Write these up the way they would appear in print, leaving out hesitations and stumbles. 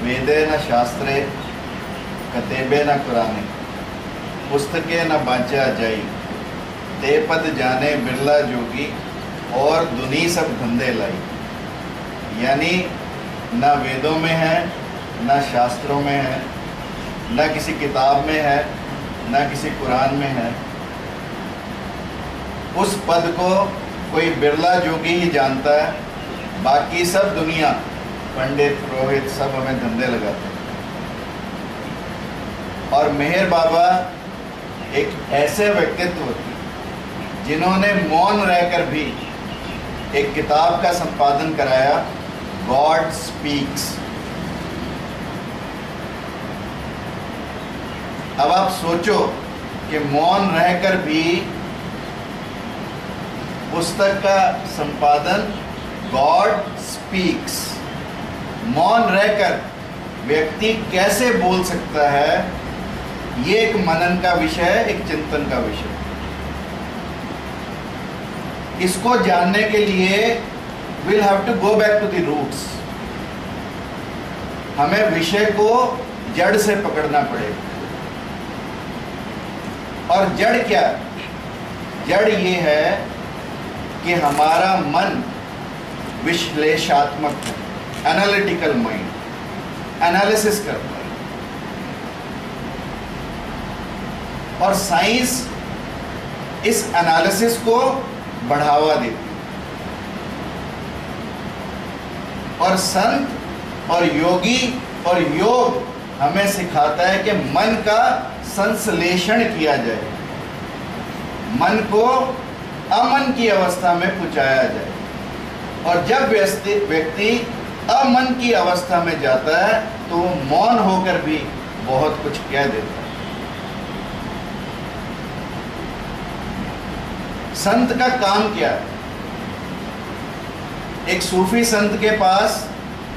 वेदे न शास्त्रे कतेबे न कुराने, पुस्तके न बांचा जाई, ते पद जाने बिरला जोगी, और दुनी सब धंधे लाई। यानी न वेदों में है, न शास्त्रों में है, न किसी किताब में है, न किसी कुरान में है। उस पद को कोई बिरला जोगी ही जानता है, बाकी सब दुनिया, पंडित पुरोहित सब हमें धंधे लगाते हैं। और मेहर बाबा एक ऐसे व्यक्तित्व जिन्होंने मौन रहकर भी एक किताब का संपादन कराया, गॉड स्पीक्स। अब आप सोचो कि मौन रहकर भी पुस्तक का संपादन, गॉड स्पीक्स, मौन रहकर व्यक्ति कैसे बोल सकता है, ये एक मनन का विषय है, एक चिंतन का विषय। इसको जानने के लिए we'll have to go back to the roots। हमें विषय को जड़ से पकड़ना पड़ेगा। और जड़ क्या? जड़ ये है कि हमारा मन विश्लेषणात्मक है, एनालिटिकल माइंड, एनालिसिस करता है। और साइंस इस एनालिसिस को बढ़ावा देती है। और संत और योगी और योग हमें सिखाता है कि मन का संश्लेषण किया जाए, मन को अमन की अवस्था में पहुंचाया जाए। और जब व्यक्ति अमन की अवस्था में जाता है तो वो मौन होकर भी बहुत कुछ कह देता है। संत का काम क्या है? एक सूफी संत के पास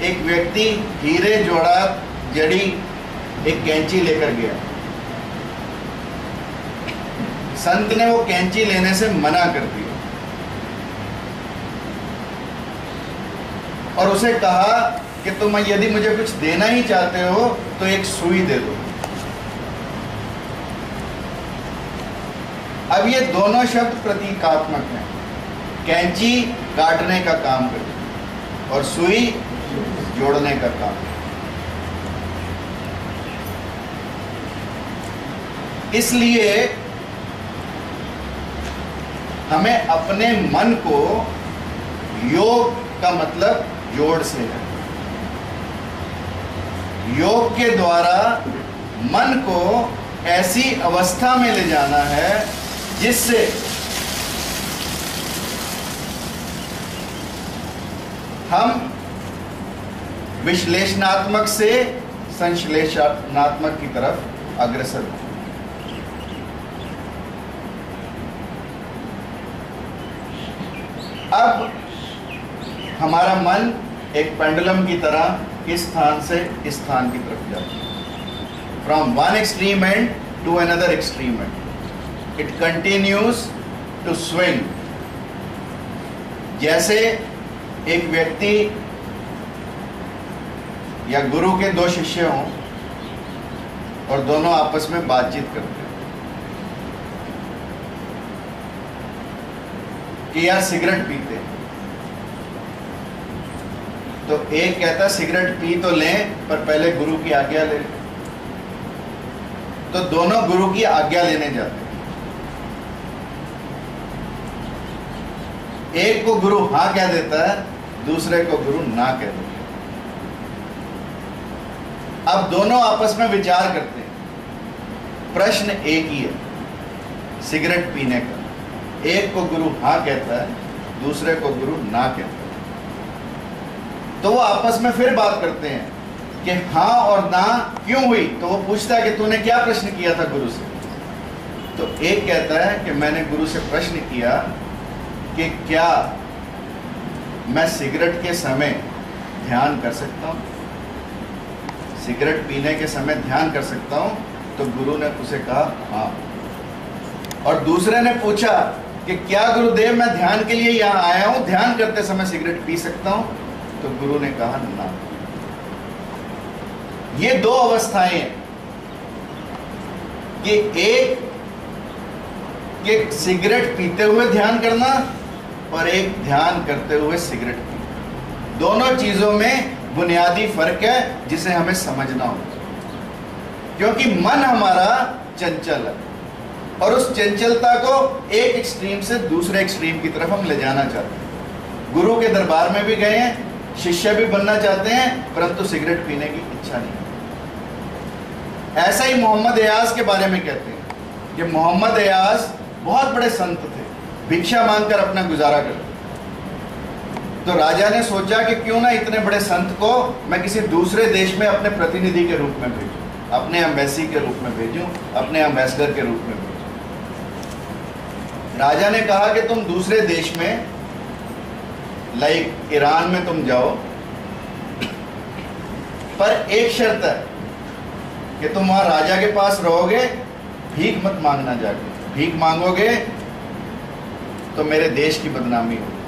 एक व्यक्ति हीरे जोड़ात जड़ी एक कैंची लेकर गया। संत ने वो कैंची लेने से मना कर दिया और उसे कहा कि तुम यदि मुझे कुछ देना ही चाहते हो तो एक सुई दे दो। अब ये दोनों शब्द प्रतीकात्मक हैं। कैंची काटने का काम करती है और सुई जोड़ने का काम। इसलिए हमें अपने मन को, योग का मतलब जोड़ से है, योग के द्वारा मन को ऐसी अवस्था में ले जाना है जिससे हम विश्लेषणात्मक से संश्लेषणात्मक की तरफ अग्रसर हों। अब हमारा मन एक पेंडुलम की तरह इस स्थान से इस स्थान की तरफ जाता है, from one extreme end to another extreme end. It continues to swing. जैसे एक व्यक्ति या गुरु के दो शिष्य हों और दोनों आपस में बातचीत करते हैं कि यार सिगरेट पीते हैं, तो एक कहता है सिगरेट पी तो लें पर पहले गुरु की आज्ञा ले। तो दोनों गुरु की आज्ञा लेने जाते हैं। एक को गुरु हाँ कह देता है, दूसरे को गुरु ना कह देता है। अब दोनों आपस में विचार करते हैं। प्रश्न एक ही है, सिगरेट पीने का। एक को गुरु हाँ कहता है, दूसरे को गुरु ना कहता है। तो वो आपस में फिर बात करते हैं कि हाँ और ना क्यों हुई। तो वो पूछता है कि तूने क्या प्रश्न किया था गुरु से। तो एक कहता है कि मैंने गुरु से प्रश्न किया कि क्या मैं सिगरेट के समय ध्यान कर सकता हूँ, सिगरेट पीने के समय ध्यान कर सकता हूँ। तो गुरु ने उसे कहा हाँ। और दूसरे ने पूछा कि क्या गुरुदेव मैं ध्यान के लिए यहाँ आया हूँ, ध्यान करते समय सिगरेट पी सकता हूँ। तो गुरु ने कहा ना। ये दो अवस्थाएं हैं कि एक कि सिगरेट पीते हुए ध्यान करना और एक ध्यान करते हुए सिगरेट पीना, दोनों चीजों में बुनियादी फर्क है जिसे हमें समझना होगा। क्योंकि मन हमारा चंचल है और उस चंचलता को एक एक्सट्रीम से दूसरे एक्सट्रीम की तरफ हम ले जाना चाहते हैं। गुरु के दरबार में भी गए हैं, शिष्य भी बनना चाहते हैं, परंतु सिगरेट पीने की इच्छा नहीं। ऐसा ही मोहम्मद एयाज के बारे में कहते हैं कि मोहम्मद एयाज बहुत बड़े संत थे, भिक्षा मांगकर अपना गुजारा करते। तो राजा ने सोचा कि क्यों ना इतने बड़े संत को मैं किसी दूसरे देश में अपने प्रतिनिधि के रूप में भेजूं, अपने एम्बेसी के रूप में भेजूं, अपने एम्बेसडर के रूप में भेजूं। राजा ने कहा कि तुम दूसरे देश में, लाइक ईरान में तुम जाओ, पर एक शर्त है कि तुम वहां राजा के पास रहोगे, भीख मत मांगना जाके। भीख मांगोगे तो मेरे देश की बदनामी होगी।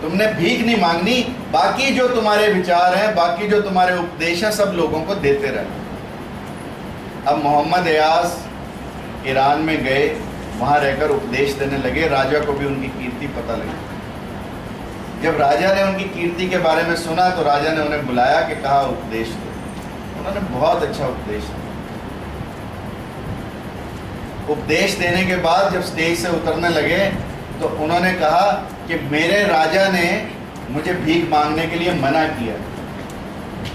तुमने भीख नहीं मांगनी, बाकी जो तुम्हारे विचार हैं, बाकी जो तुम्हारे उपदेश हैं, सब लोगों को देते रहना। अब मोहम्मद एयाज ईरान में गए, वहां रहकर उपदेश देने लगे। राजा को भी उनकी कीर्ति पता लगी। जब राजा ने उनकी कीर्ति के बारे में सुना तो राजा ने उन्हें बुलाया कि कहा उपदेश दो। उन्होंने बहुत अच्छा उपदेश दिया। उपदेश देने के बाद जब स्टेज से उतरने लगे तो उन्होंने कहा कि मेरे राजा ने मुझे भीख मांगने के लिए मना किया,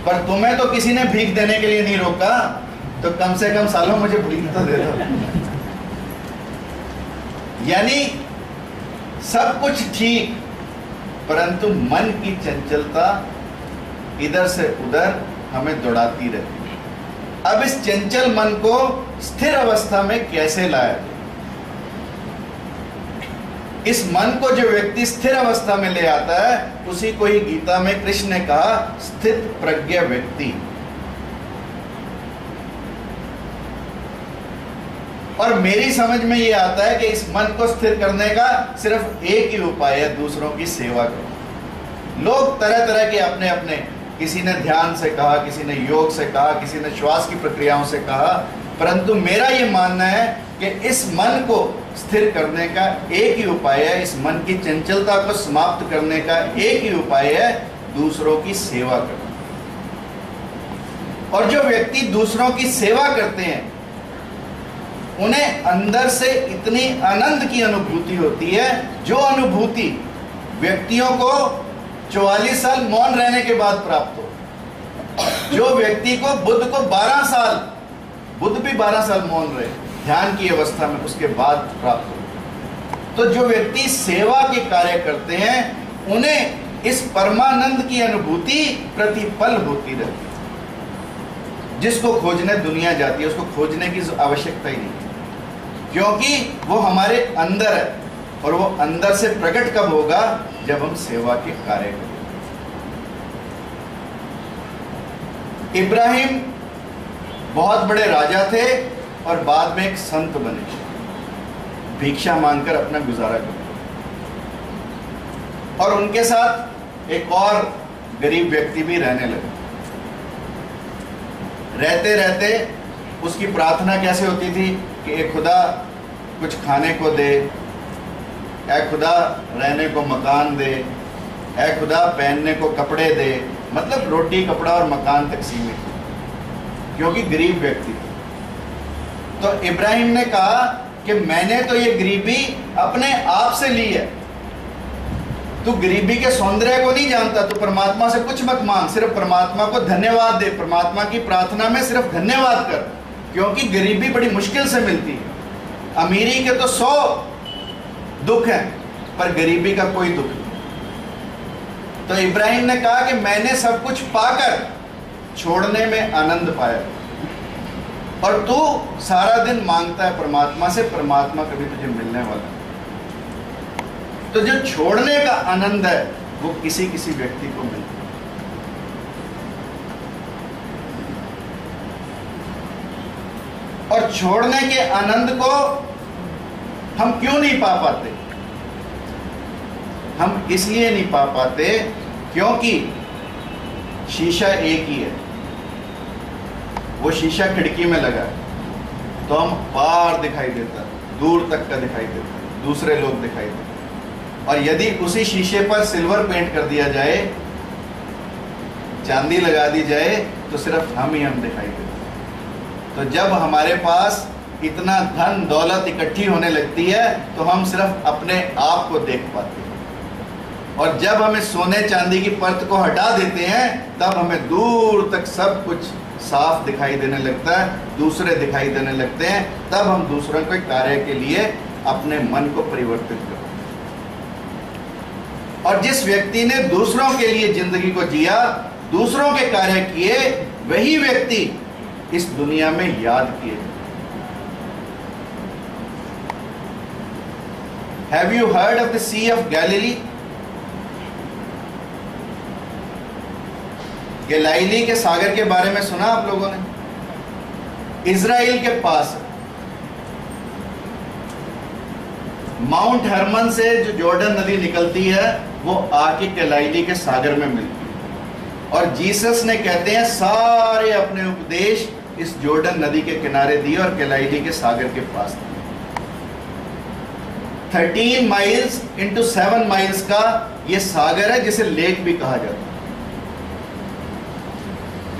पर तुम्हें तो किसी ने भीख देने के लिए नहीं रोका, तो कम से कम सालों मुझे भीख तो दे दो। यानी सब कुछ ठीक, परंतु मन की चंचलता इधर से उधर हमें दौड़ाती रहती है। अब इस चंचल मन को स्थिर अवस्था में कैसे लाया जाए? इस मन को जो व्यक्ति स्थिर अवस्था में ले आता है, उसी को ही गीता में कृष्ण ने कहा स्थित प्रज्ञ व्यक्ति। और मेरी समझ में ये आता है कि इस मन को स्थिर करने का सिर्फ एक ही उपाय है, दूसरों की सेवा करो। लोग तरह तरह के अपने अपने, किसी ने ध्यान से कहा, किसी ने योग से कहा, किसी ने श्वास की प्रक्रियाओं से कहा, परंतु मेरा ये मानना है कि इस मन को स्थिर करने का एक ही उपाय है, इस मन की चंचलता को समाप्त करने का एक ही उपाय है, दूसरों की सेवा करना। और जो व्यक्ति दूसरों की सेवा करते हैं, उन्हें अंदर से इतनी आनंद की अनुभूति होती है, जो अनुभूति व्यक्तियों को 44 साल मौन रहने के बाद प्राप्त हो। जो व्यक्ति को बुद्ध को 12 साल, बुद्ध भी 12 साल मौन रहे ध्यान की अवस्था में, उसके बाद प्राप्त हो। तो जो व्यक्ति सेवा के कार्य करते हैं, उन्हें इस परमानंद की अनुभूति प्रतिपल होती रहती है। जिसको खोजने दुनिया जाती है, उसको खोजने की आवश्यकता ही नहीं, क्योंकि वो हमारे अंदर है। और वो अंदर से प्रकट कब होगा? जब हम सेवा के कार्य करें। इब्राहिम बहुत बड़े राजा थे और बाद में एक संत बने, भिक्षा मांगकर अपना गुजारा करते। और उनके साथ एक और गरीब व्यक्ति भी रहने लगे। रहते रहते उसकी प्रार्थना कैसे होती थी कि ए खुदा कुछ खाने को दे, ए खुदा रहने को मकान दे, ए खुदा पहनने को कपड़े दे। मतलब रोटी कपड़ा और मकान तक सीमित, क्योंकि गरीब व्यक्ति थे। तो इब्राहिम ने कहा कि मैंने तो ये गरीबी अपने आप से ली है। तू गरीबी के सौंदर्य को नहीं जानता, तू परमात्मा से कुछ मत मांग, सिर्फ परमात्मा को धन्यवाद दे। परमात्मा की प्रार्थना में सिर्फ धन्यवाद कर, क्योंकि गरीबी बड़ी मुश्किल से मिलती है। अमीरी के तो 100 दुख हैं, पर गरीबी का कोई दुख नहीं। तो इब्राहिम ने कहा कि मैंने सब कुछ पाकर छोड़ने में आनंद पाया, और तू सारा दिन मांगता है परमात्मा से, परमात्मा कभी तुझे मिलने वाला। तो जो छोड़ने का आनंद है वो किसी किसी व्यक्ति को मिलता है। और छोड़ने के आनंद को हम क्यों नहीं पा पाते? हम इसलिए नहीं पा पाते क्योंकि शीशा एक ही है। वो शीशा खिड़की में लगा है तो हम पार दिखाई देता, दूर तक का दिखाई देता, दूसरे लोग दिखाई देते। और यदि उसी शीशे पर सिल्वर पेंट कर दिया जाए, चांदी लगा दी जाए, तो सिर्फ हम ही हम दिखाई देते। तो जब हमारे पास इतना धन दौलत इकट्ठी होने लगती है तो हम सिर्फ अपने आप को देख पाते हैं, और जब हमें सोने चांदी की परत को हटा देते हैं तब हमें दूर तक सब कुछ साफ दिखाई देने लगता है, दूसरे दिखाई देने लगते हैं। तब हम दूसरों के कार्य के लिए अपने मन को परिवर्तित करते हैं। और जिस व्यक्ति ने दूसरों के लिए जिंदगी को जिया, दूसरों के कार्य किए, वही व्यक्ति इस दुनिया में याद किए। Have you heard of the Sea of Galilee? Galilei के सागर के बारे में सुना आप लोगों ने? इजराइल के पास माउंट हरमन से जो जॉर्डन नदी निकलती है वो आके गैलीली के सागर में मिलती है। और जीसस ने कहते हैं सारे अपने उपदेश इस जॉर्डन नदी के किनारे दिए और गैलीली के सागर के पास दिए। 13 माइल्स इंटू 7 माइल्स का ये सागर है, जिसे लेक भी कहा जाता है।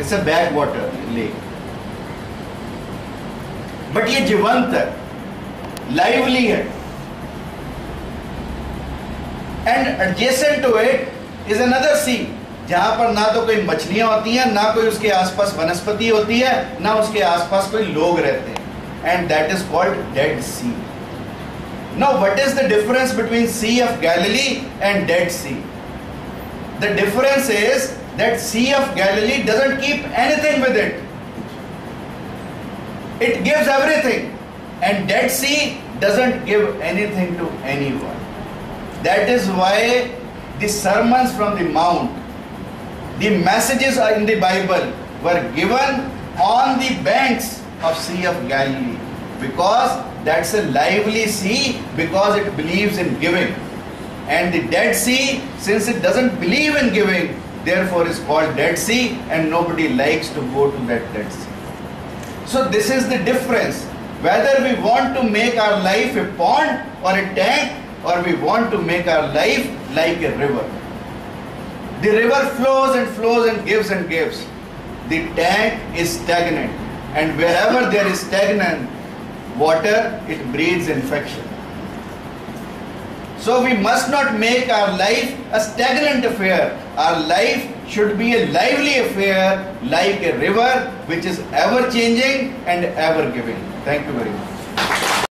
It's a backwater lake, but ये जीवंत है, लाइवली है। And adjacent to it is another sea, जहां पर ना तो कोई मछलियां होती हैं, ना कोई उसके आसपास वनस्पति होती है, ना उसके आसपास कोई लोग रहते हैं। And that is called Dead Sea. Now, what is the difference between Sea of Galilee and Dead Sea? The difference is that Sea of Galilee doesn't keep anything with it. It gives everything. And Dead Sea doesn't give anything to anyone. That is why the sermons from the mount, the messages in the Bible were given on the banks of Sea of Galilee. Because that's a lively sea, because it believes in giving. And the Dead Sea, since it doesn't believe in giving, therefore is called Dead Sea, and nobody likes to go to that Dead Sea. So this is the difference, whether we want to make our life a pond or a tank, or we want to make our life like a river. The river flows and flows and gives and gives. The tank is stagnant, and wherever there is stagnant water, it breeds infection. So we must not make our life a stagnant affair. Our life should be a lively affair, like a river which is ever changing and ever giving. Thank you very much.